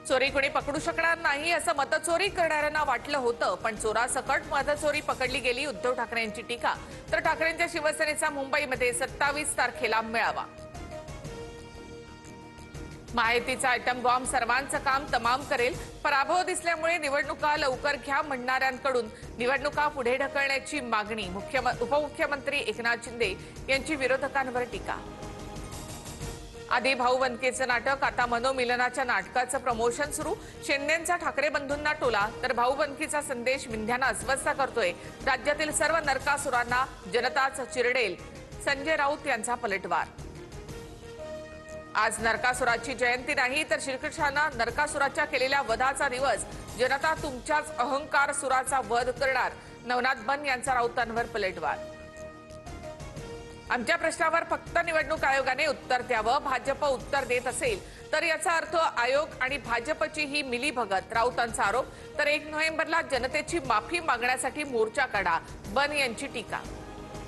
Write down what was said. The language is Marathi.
चोरी कोणी पकडू शकणार नाही असं मतचोरी करणाऱ्यांना वाटलं होतं, पण चोरासकट मतचोरी पकडली गेली. उद्धव ठाकरेंची टीका. तर ठाकरेंच्या शिवसेनेचा मुंबईमध्ये 27 तारखेला मेळावा. माहितीचा आयटम बॉम्ब सर्वांचं काम तमाम करेल. पराभव दिसल्यामुळे निवडणुका लवकर घ्या म्हणणाऱ्यांकडून निवडणुका पुढे ढकलण्याची मागणी. उपमुख्यमंत्री एकनाथ शिंदे यांची विरोधकांवर टीका. आधी भाऊबंदकीचं नाटक, आता मनोमिलनाच्या नाटकाचं प्रमोशन सुरू. शिंदेंचा ठाकरे बंधूंना टोला, तर भाऊबंदकीचा संदेश विंध्यानं अस्वस्थ करतोय. राज्यातील सर्व नरकासुरांना जनताच चिरडेल. संजय राऊत यांचा पलटवार. आज नरकासुराची जयंती नाही, तर श्रीकृष्णानं नरकासुराच्या केलेल्या वधाचा दिवस. जनता तुमच्याच अहंकार सुराचा वध करणार. नवनाथ बन यांचा राऊतांवर पलटवार. आमच्या प्रश्नावर फक्त निवडणूक आयोगाने उत्तर द्यावं. भाजप उत्तर देत असेल तर याचा अर्थ आयोग आणि भाजपची ही मिलीभगत. राऊतांचा आरोप. तर 1 नोव्हेंबरला जनतेची माफी मागण्यासाठी मोर्चा काढा. बन यांची टीका.